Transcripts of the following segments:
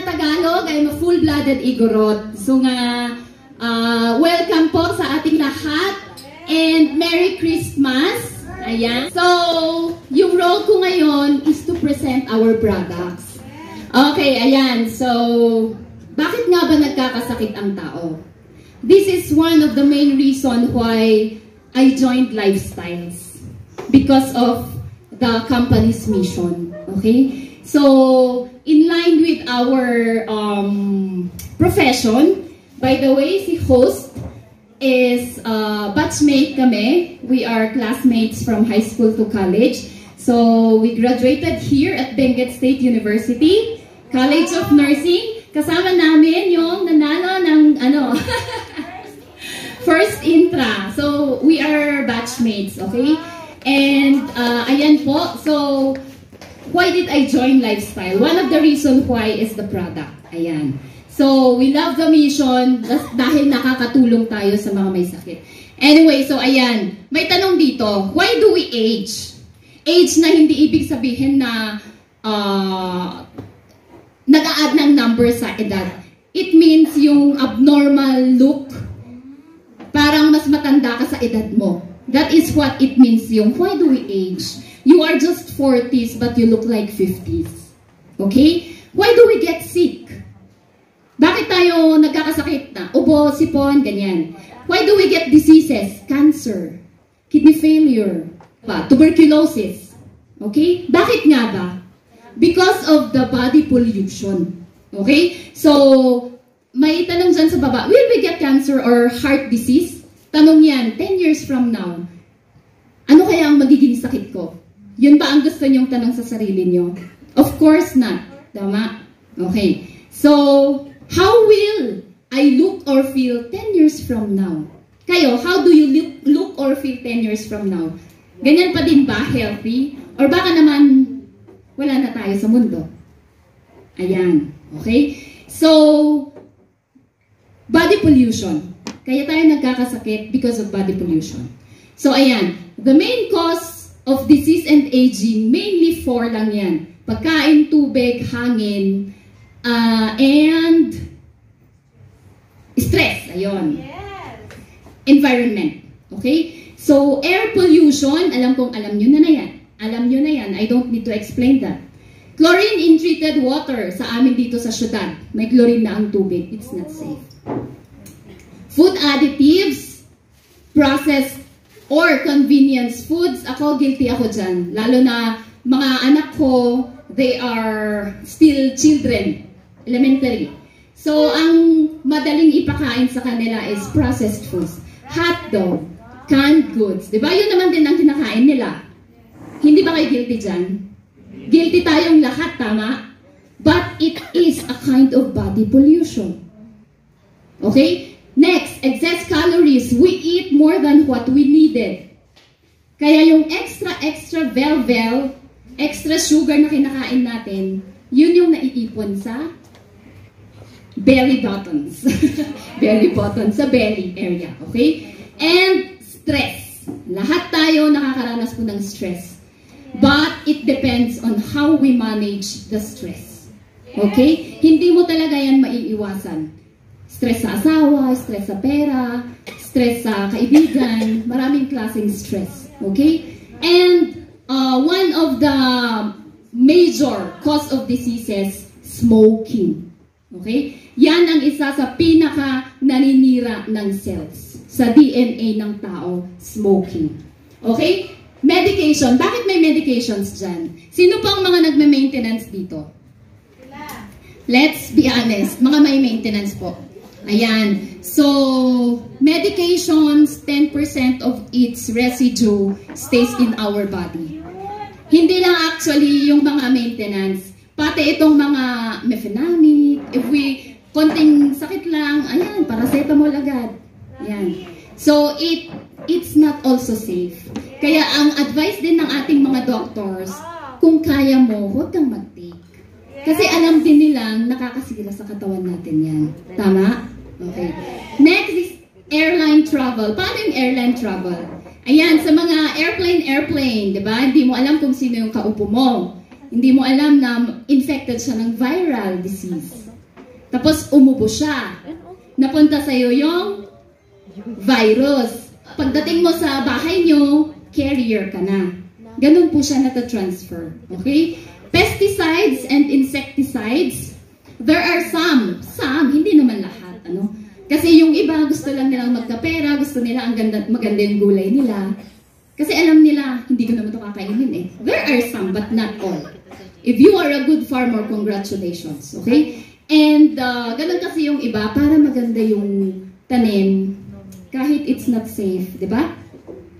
Tagalog, I'm a full-blooded Igorot. So nga, welcome po sa ating lahat and Merry Christmas. Ayan. So, yung role ko ngayon is to present our products. Okay, ayan. So, bakit nga ba nagkakasakit ang tao? This is one of the main reason why I joined Lifestyles. Because of the company's mission. Okay? So, in line with our profession, by the way, si host is batchmate kami. We are classmates from high school to college. So, we graduated here at Benguet State University, College of Nursing. Kasama namin yung nanalo ng first intra. So, we are batchmates, okay? And, ayan po. So, why did I join Lifestyle? One of the reasons why is the product. Ayan. So, we love the mission dahil nakakatulong tayo sa mga may sakit. Anyway, so ayan. May tanong dito. Why do we age? Age na hindi ibig sabihin na nag-a-add ng number sa edad. It means yung abnormal look. Parang mas matanda ka sa edad mo. That is what it means yung, why do we age? You are just 40s but you look like 50s. Okay? Why do we get sick? Bakit tayo nagkakasakit na? Ubo, sipon, ganyan. Why do we get diseases? Cancer, kidney failure, tuberculosis. Okay? Bakit nga ba? Because of the body pollution. Okay? So, may tanong dyan sa baba, will we get cancer or heart disease? Tanong yan, 10 years from now, ano kaya ang magiging sakit ko? Yun ba ang gusto niyong tanong sa sarili niyo? Of course not. Tama? Okay. So, how will I look or feel 10 years from now? Kayo, how do you look or feel 10 years from now? Ganyan pa din ba? Healthy? Or baka naman, wala na tayo sa mundo? Ayan. Okay? So, body pollution. Kaya tayo nagkakasakit because of body pollution. So, ayan. The main cause of disease and aging, mainly 4 lang yan. Pagkain, tubig, hangin, and stress. Ayun. Yes. Environment. Okay? So, air pollution, alam kong alam nyo na yan. Alam nyo na yan. I don't need to explain that. Chlorine in treated water. Sa amin dito sa syudad, may chlorine na ang tubig. It's not safe. Food additives, processed or convenience foods. Ako, guilty ako dyan. Lalo na mga anak ko, they are still children, elementary. So, ang madaling ipakain sa kanila is processed foods. Hot dog, canned goods. Diba? Yun naman din ang kinakain nila. Hindi ba kayo guilty dyan? Guilty tayong lahat, tama? But it is a kind of body pollution. Okay? Next, excess calories. We eat more than what we needed. Kaya yung extra velvel, extra sugar na kinakain natin, yun yung naiipon sa belly buttons. Belly buttons, sa belly area. Okay? And stress. Lahat tayo nakakaranas po ng stress. But it depends on how we manage the stress. Okay? Hindi mo talaga yan maiiwasan. Stress sa asawa, stress sa pera, stress sa kaibigan, maraming klaseng stress. Okay? And one of the major cause of diseases, smoking. Okay? Yan ang isa sa pinaka naninira ng cells sa DNA ng tao, smoking. Okay? Medication. Bakit may medications dyan? Sino pang mga nagme-maintenance dito? Let's be honest. Mga may maintenance po. Ayan. So, medications, 10% of its residue stays in our body. Hindi lang actually yung mga maintenance. Pati itong mga mefenamic, if we, konting sakit lang, ayan, paracetamol agad. Ayan. So, it's not also safe. Kaya ang advice din ng ating mga doctors, kung kaya mo, huwag kang mag-take. Kasi alam din nilang nakakasira sa katawan natin yan. Tama? Okay. Next is airline travel. Paano yung airline travel? Ayan, sa mga airplane, di ba? Hindi mo alam kung sino yung kaupo mo. Hindi mo alam na infected siya ng viral disease. Tapos umubo siya. Napunta sa'yo yung virus. Pagdating mo sa bahay nyo, carrier ka na. Ganun po siya nata-transfer. Okay? Pesticides and insecticides, there are some, hindi naman lahat. Ano? Kasi yung iba gusto lang nilang magkapera, gusto nila maganda yung gulay nila. Kasi alam nila, hindi ko naman ito kakainin eh. There are some, but not all. If you are a good farmer, congratulations. Okay? And ganun kasi yung iba, para maganda yung tanim, kahit it's not safe, di ba?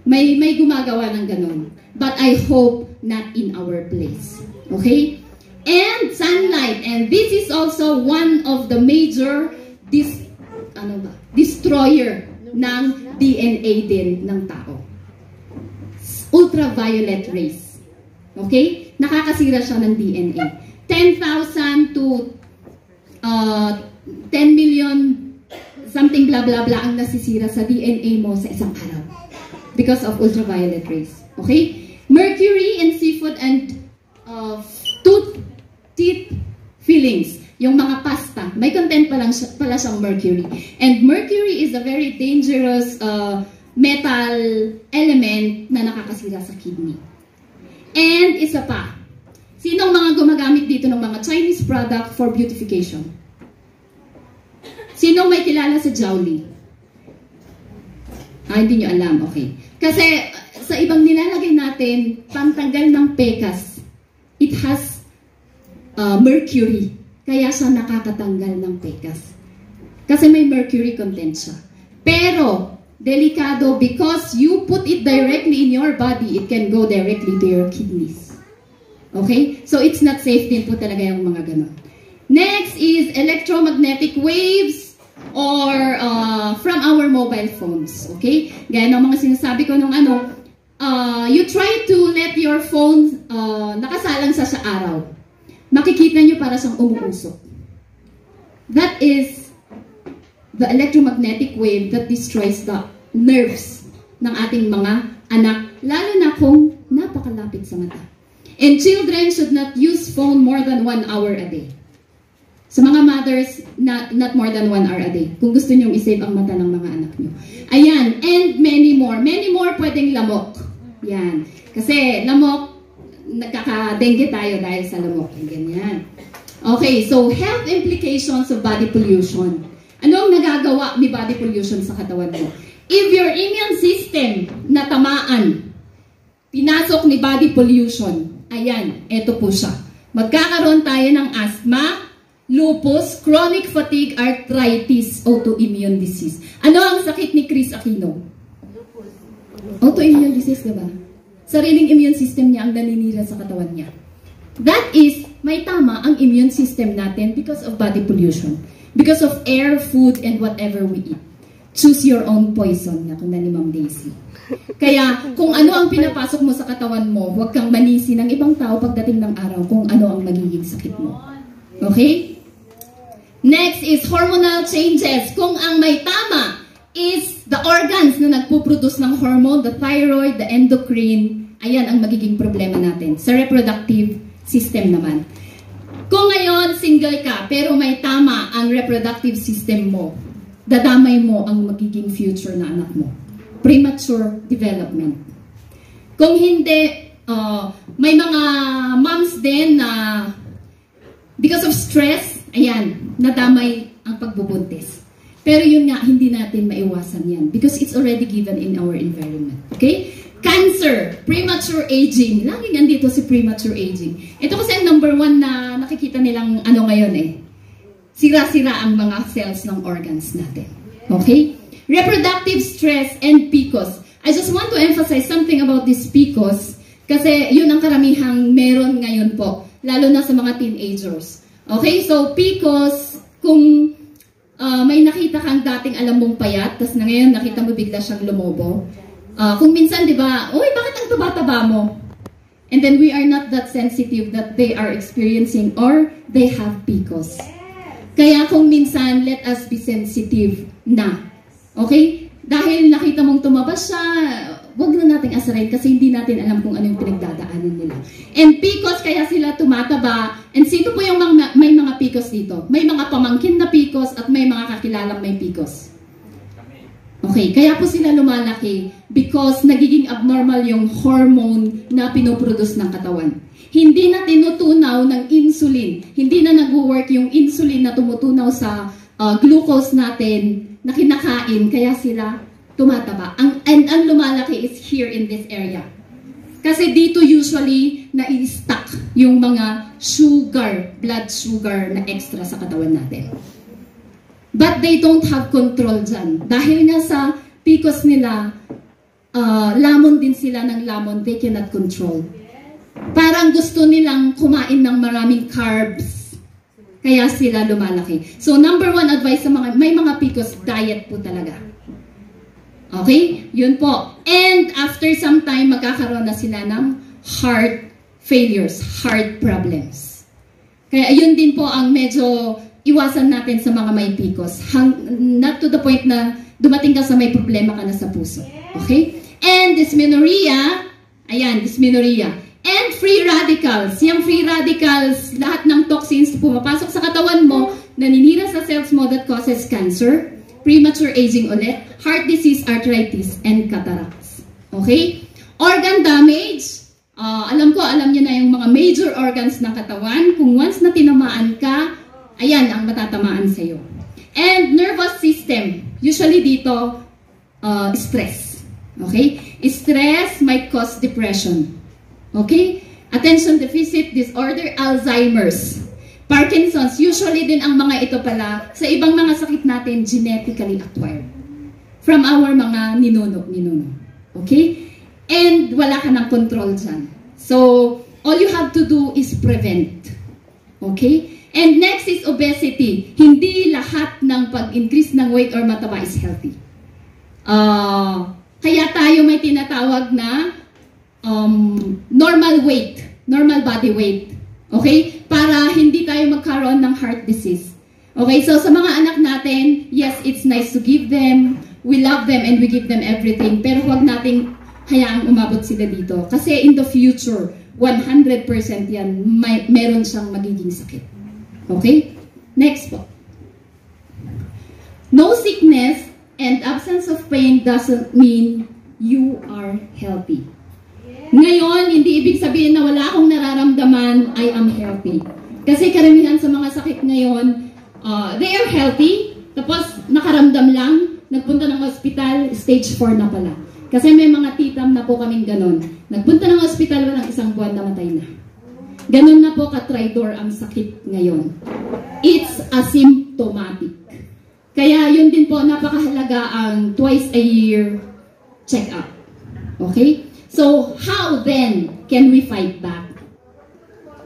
May gumagawa ng ganun. But I hope not in our place. Okay? And sunlight. And this is also one of the major destroyer ng DNA din ng tao. Ultraviolet rays. Okay? Nakakasira siya ng DNA. 10,000 to 10 million something blah blah blah ang nasisira sa DNA mo sa isang araw because of ultraviolet rays. Okay? Mercury in seafood and teeth fillings. Yung mga pasta, may content pala siyang mercury. And mercury is a very dangerous metal element na nakakasira sa kidney. And isa pa, sinong mga gumagamit dito ng mga Chinese product for beautification? Sinong may kilala sa Jowlee? Hindi nyo alam, okay. Kasi sa ibang nilalagay natin, pantanggal ng pekas, it has mercury. Kaya siya nakakatanggal ng pekas. Kasi may mercury content siya. Pero, delikado because you put it directly in your body, it can go directly to your kidneys. Okay? So, it's not safe din po talaga yung mga ganon. Next is electromagnetic waves or from our mobile phones. Okay? Gaya ng mga sinasabi ko nung you try to let your phone nakasalang sa araw. Makikita nyo para siyang umuusok. That is the electromagnetic wave that destroys the nerves ng ating mga anak, lalo na kung napakalapit sa mata. And children should not use phone more than 1 hour a day. Sa mga mothers, not more than 1 hour a day. Kung gusto nyo i-save ang mata ng mga anak nyo. Ayan, and many more. Many more pwedeng lamok. Yan. Kasi lamok, nagkaka-dengue tayo dahil sa lamok. Ganyan. Okay, so health implications of body pollution. Ano ang nagagawa ni body pollution sa katawan mo? If your immune system natamaan, pinasok ni body pollution, ayan, eto po siya. Magkakaroon tayo ng asthma, lupus, chronic fatigue, arthritis, autoimmune disease. Ano ang sakit ni Chris Aquino? Lupus. Autoimmune disease, diba? Sariling immune system niya ang naninira sa katawan niya. That is, may tama ang immune system natin because of body pollution. Because of air, food, and whatever we eat. Choose your own poison, na kung na ni Ma'am Daisy. Kaya, kung ano ang pinapasok mo sa katawan mo, huwag kang manisi ng ibang tao pagdating ng araw kung ano ang magiging sakit mo. Okay? Next is hormonal changes. Kung ang may tama is the organs na nagpuproduce ng hormone, the thyroid, the endocrine, ayan ang magiging problema natin. Sa reproductive system naman. Kung ngayon single ka, pero may tama ang reproductive system mo, dadamay mo ang magiging future na anak mo. Premature development. Kung hindi, may mga moms din na because of stress, ayan, nadamay ang pagbubuntis. Pero yun nga, hindi natin maiwasan yan because it's already given in our environment. Okay? Cancer, premature aging. Laging andito si premature aging. Ito kasi ang number 1 na nakikita nilang ngayon eh. Sira-sira ang mga cells ng organs natin. Okay? Reproductive stress and PCOS. I just want to emphasize something about this PCOS kasi yun ang karamihang meron ngayon po. Lalo na sa mga teenagers. Okay? So, PCOS, kung may nakita kang dating alam mong payat, tapos na ngayon nakita mo bigla siyang lumobo. Kung minsan, di ba, uy, bakit ang taba-taba mo? And then we are not that sensitive that they are experiencing or they have PCOS. Kaya kung minsan, let us be sensitive na. Okay? Dahil nakita mong tumaba siya, wag na nating asarin kasi hindi natin alam kung ano yung pinagdadaanan nila. And PCOS, kaya sila tumataba. And sino po yung may mga PCOS dito? May mga pamangkin na PCOS at may mga kakilalang may PCOS. Okay, kaya po sila lumalaki because nagiging abnormal yung hormone na pinoproduce ng katawan. Hindi na tinutunaw ng insulin. Hindi na nag-work yung insulin na tumutunaw sa glucose natin na kinakain, kaya sila tumataba. And ang lumalaki is here in this area. Kasi dito usually na-stuck yung mga sugar, blood sugar na extra sa katawan natin. But they don't have control dyan. Dahil nga sa PCOS nila, lamon din sila ng lamon, they cannot control. Parang gusto nilang kumain ng maraming carbs. Kaya sila lumalaki. So, number one advice sa may mga PCOS, diet po talaga. Okay? Yun po. And after some time, magkakaroon na sila ng heart failures, heart problems. Kaya yun din po ang medyo iwasan natin sa mga may PCOS. Not to the point na dumating ka sa may problema ka na sa puso. Okay? And dysmenorrhea, ayan, dysmenorrhea. And free radicals. Yung free radicals, lahat ng toxins na pumapasok sa katawan mo, naninira sa cells mo that causes cancer, premature aging ulit, heart disease, arthritis, and cataracts. Okay? Organ damage. Alam niyo na yung mga major organs ng katawan. Kung once na tinamaan ka, ayan ang matatamaan sa'yo. And nervous system. Usually dito, stress. Okay? Stress might cause depression. Okay? Attention deficit disorder, Alzheimer's, Parkinson's. Usually din ang mga ito pala, sa ibang mga sakit natin, genetically acquired. From our mga ninuno. Okay? And wala ka ng control dyan. So, all you have to do is prevent. Okay? And next is obesity. Hindi lahat ng pag-increase ng weight or mataba is healthy. Kaya tayo may tinatawag na normal weight, normal body weight. Okay? Para hindi tayo magkaroon ng heart disease. Okay? So, sa mga anak natin, yes, it's nice to give them, we love them, and we give them everything. Pero huwag nating hayaang umabot sila dito. Kasi in the future, 100% yan, meron siyang magiging sakit. Okay? Next po. No sickness and absence of pain doesn't mean you are healthy. Ngayon, hindi ibig sabihin na wala akong nararamdaman, I am healthy. Kasi karamihan sa mga sakit ngayon, they are healthy, tapos nakaramdam lang, nagpunta ng hospital, stage 4 na pala. Kasi may mga titam na po kaming ganon. Nagpunta ng hospital, walang isang buwan, namatay na. Ganon na po ka-tridor ang sakit ngayon. It's asymptomatic. Kaya yun din po, napakahalaga ang twice a year check-up. Okay? So, how then can we fight back?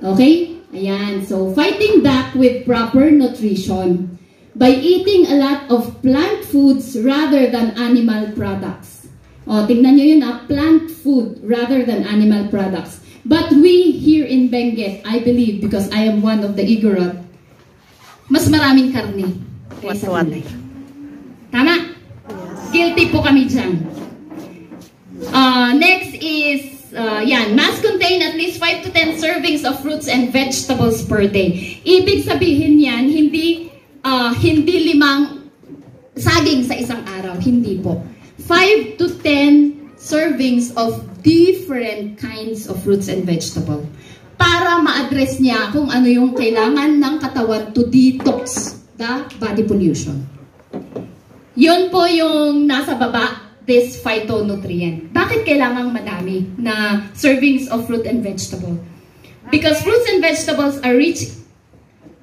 Okay? Ayan. So, fighting back with proper nutrition by eating a lot of plant foods rather than animal products. O, tingnan nyo yun, plant food rather than animal products. But we here in Benguet, I believe, because I am one of the Igorot, mas maraming karne. Tama? Guilty po kami dyan. Next is, must contain at least 5 to 10 servings of fruits and vegetables per day. Ibig sabihin yan, hindi 5 saging sa isang araw. Hindi po. 5 to 10 servings of different kinds of fruits and vegetables. Para ma-address niya kung ano yung kailangan ng katawan to detox the body pollution. Yun po yung nasa baba, this phytonutrient. Bakit kailangang madami na servings of fruit and vegetable? Because fruits and vegetables are rich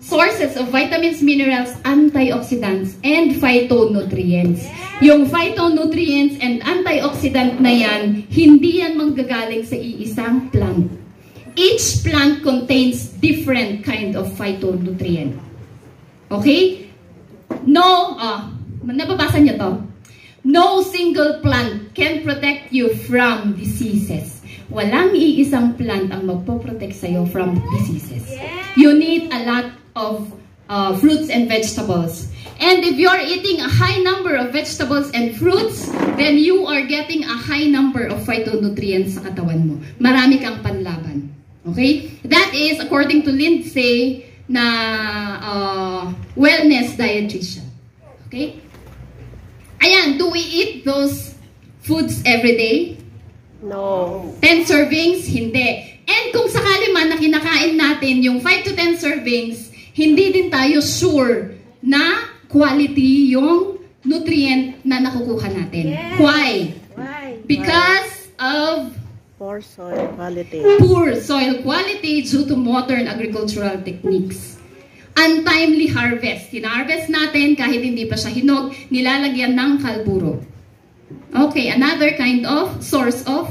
sources of vitamins, minerals, antioxidants, and phytonutrients. Yung phytonutrients and antioxidant na yan, hindi yan manggagaling sa iisang plant. Each plant contains different kind of phytonutrient. Okay? No, nababasa niyo to? No single plant can protect you from diseases. Walang iisang plant ang magpo-protect sa'yo from diseases. You need a lot of fruits and vegetables. And if you're eating a high number of vegetables and fruits, then you are getting a high number of phytonutrients sa katawan mo. Marami kang panlaban. Okay? That is according to Lindsay na wellness dietitian. Okay? Ayan, do we eat those foods every day? No. 10 servings? Hindi. And kung sakali man na kinakain natin yung 5 to 10 servings, hindi din tayo sure na quality yung nutrient na nakukuha natin. Yes. Why? Why? Because of Poor soil quality. poor soil quality due to modern agricultural techniques. Untimely harvest. Hina-harvest natin kahit hindi pa siya hinog, nilalagyan ng kalburo. Okay, another kind of source of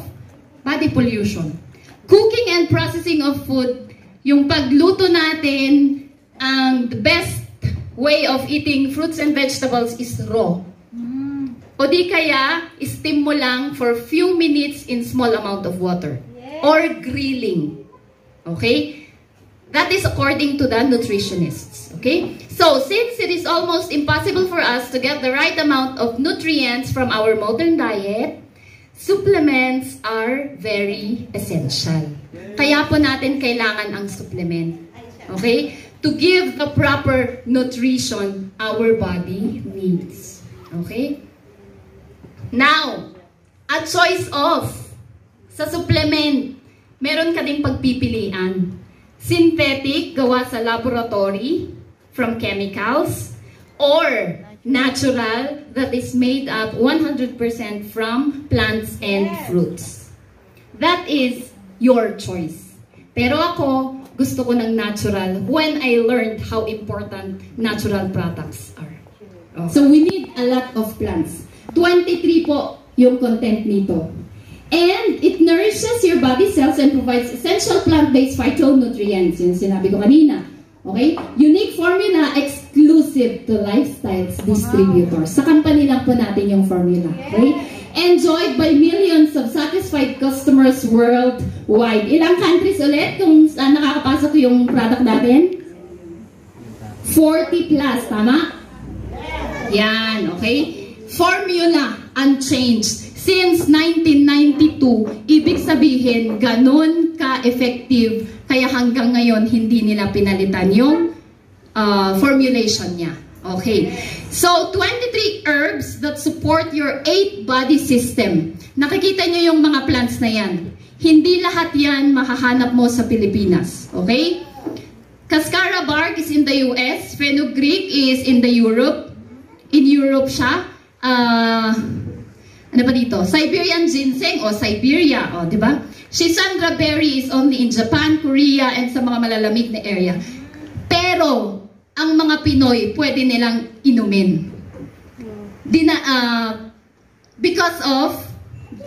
body pollution. Cooking and processing of food, yung pagluto natin, the best way of eating fruits and vegetables is raw. O di kaya, steam mo lang for few minutes in small amount of water. Or grilling. Okay? That is according to the nutritionists. Okay? So, since it is almost impossible for us to get the right amount of nutrients from our modern diet, supplements are very essential. Kaya po natin kailangan ang supplement. Okay? To give the proper nutrition our body needs. Okay? Now, a choice of sa supplement, meron ka ding pagpipilian. Synthetic, gawa sa laboratory from chemicals, or natural, that is made up 100% from plants and fruits. That is your choice. Pero ako, gusto ko ng natural when I learned how important natural products are. So we need a lot of plants. 23 po yung content nito. And it nourishes your body cells and provides essential plant-based phytonutrients. Yung sinabi ko kanina. Okay? Unique formula exclusive to Lifestyles Distributors. Sa company lang po natin yung formula. Okay? Enjoyed by millions of satisfied customers worldwide. Ilang countries ulit kung saan nakakapasok yung product natin? 40 plus, tama? Yan, okay? Formula, unchanged. Since 1992, ibig sabihin, ganun ka-effective, kaya hanggang ngayon, hindi nila pinalitan yung formulation niya. Okay. So, 23 herbs that support your 8 body system. Nakikita nyo yung mga plants na yan. Hindi lahat yan mahahanap mo sa Pilipinas. Okay? Cascara bark is in the US. Fenugreek is in the Europe. In Europe siya. Ano pa dito? Siberian ginseng o Siberia. O, diba? Schisandra berry is only in Japan, Korea, and sa mga malalamig na area. Pero, ang mga Pinoy, pwede nilang inumin. Because of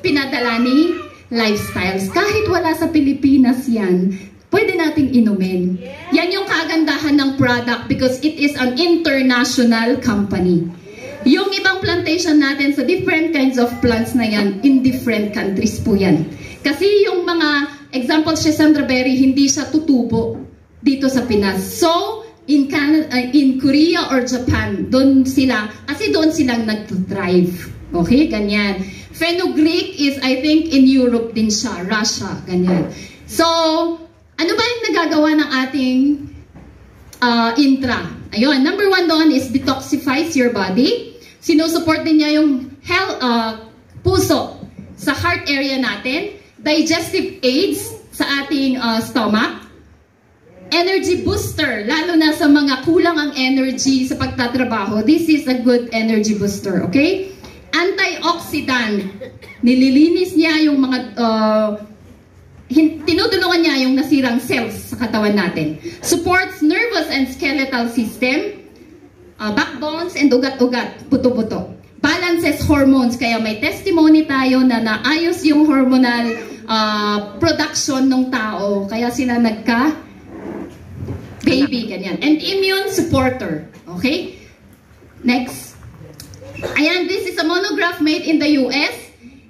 pinadala ni Lifestyles. Kahit wala sa Pilipinas yan, pwede nating inumin. Yan yung kagandahan ng product because it is an international company. Yung ibang plantation natin sa different kinds of plants na yan, in different countries po yan. Kasi yung mga example, Schisandra berry, hindi siya tutubo dito sa Pinas. So, in Korea or Japan, doon sila, kasi doon silang nag-thrive. Okay, ganyan. Fenugreek is, I think, in Europe din siya, Russia, ganyan. So, ano ba yung nagagawa ng ating intra? Ayun, number 1 doon is detoxifies your body. Sinusupport din niya yung health, puso sa heart area natin. Digestive aids sa ating stomach. Energy booster, lalo na sa mga kulang ang energy sa pagtatrabaho. This is a good energy booster, okay? Antioxidant, nililinis niya yung mga, tinutulungan niya yung nasirang cells sa katawan natin. Supports nervous and skeletal system, backbones and ugat-ugat, buto-buto. Balances hormones, kaya may testimony tayo na naayos yung hormonal production ng tao, kaya sila baby, ganyan. And immune supporter. Okay? Next. Ayan, this is a monograph made in the US.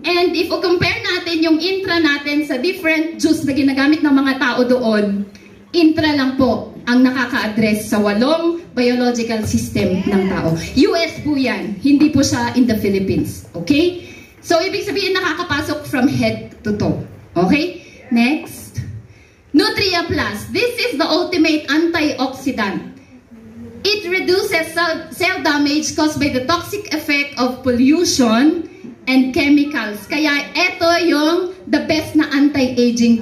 And if compare natin yung intra natin sa different juice na ginagamit ng mga tao doon, intra lang po ang nakaka-address sa 8 biological system ng tao. US po yan, hindi po siya in the Philippines. Okay? So, ibig sabihin nakakapasok from head to toe. Okay? Next. Nutria Plus. This is the ultimate antioxidant. It reduces cell damage caused by the toxic effect of pollution and chemicals. Kaya ito yung the best na anti-aging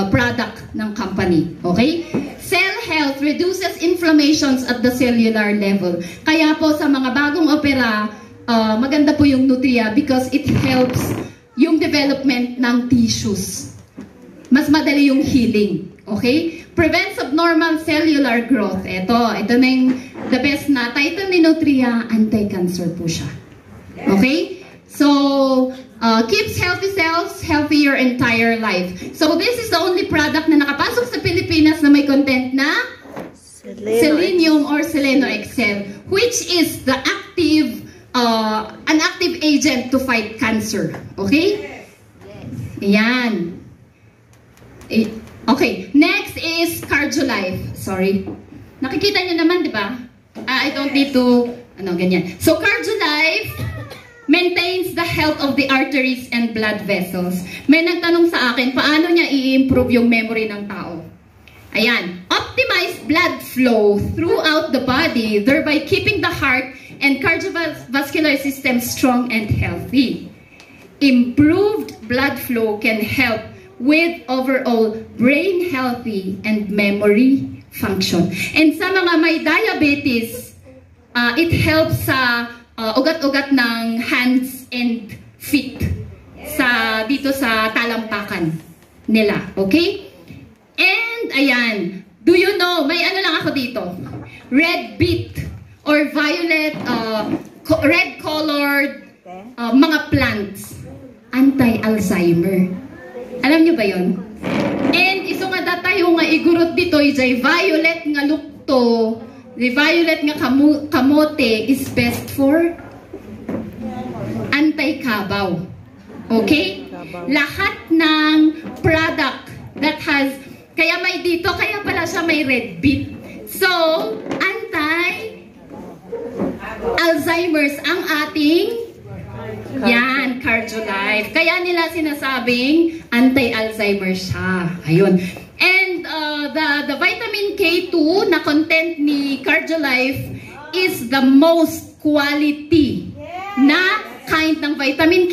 product ng company. Okay? Cell health reduces inflammations at the cellular level. Kaya po sa mga bagong opera, maganda po yung Nutria because it helps yung development ng tissues. Mas madali yung healing. Okay? Prevents abnormal cellular growth. Ito na yung the best na title ni Nutria, anti-cancer po siya. Okay? So, keeps healthy cells healthy your entire life. So, this is the only product na nakapasok sa Pilipinas na may content na selenium or selenoexel, which is the active, an active agent to fight cancer. Okay? Ayan. Okay. Next is CardioLife. Sorry. Nakikita nyo naman, di ba? I don't need to, ganyan. So, CardioLife maintains the health of the arteries and blood vessels. May nagtanong sa akin, paano niya i-improve yung memory ng tao? Ayan. Optimize blood flow throughout the body, thereby keeping the heart and cardiovascular system strong and healthy. Improved blood flow can help with overall brain healthy and memory function. And sa mga may diabetes, it helps sa ugat-ugat ng hands and feet dito sa talampakan nila. Okay? And ayan, do you know, may ano lang ako dito, red beet or violet, red colored mga plants, anti-Alzheimer. Alam nyo ba yon? And iso nga datayo nga igurot dito, ijay violet nga lukto, the violet nga kamote is best for anti-kabaw. Okay? Lahat ng product that has, kaya may dito, kaya pala siya may red beet. So, anti-Alzheimer's ang ating yan, CardioLife. Kaya nila sinasabing anti-Alzheimer siya. Ayun. And the vitamin K2 na content ni CardioLife is the most quality na kind ng vitamin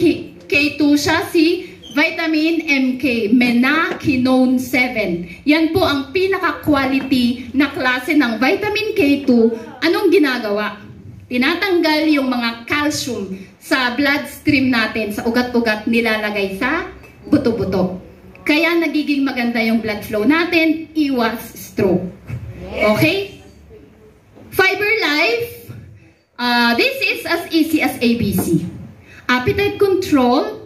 K2 siya, si vitamin MK, menaquinone 7. Yan po ang pinaka-quality na klase ng vitamin K2. Anong ginagawa? Tinatanggal yung mga calcium sa bloodstream natin, sa ugat-ugat, nilalagay sa buto-buto. Kaya nagiging maganda yung blood flow natin, iwas stroke. Okay? Fiber Life, this is as easy as ABC. Appetite control,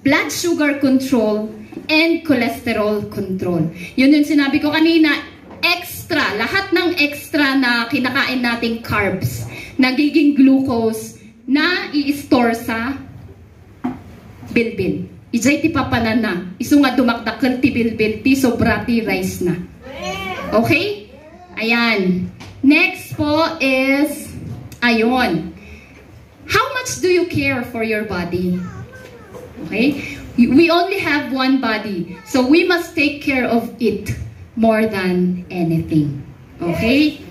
blood sugar control, and cholesterol control. Yun yung sinabi ko kanina, extra, lahat ng extra na kinakain nating carbs, nagiging glucose na i-store sa bilbil. Ijay ti papanan na. Iso nga dumakdakal ti bilbil ti sobra ti rice na. Okay? Ayan. Next po is, ayun. How much do you care for your body? Okay? We only have one body. So we must take care of it more than anything. Okay?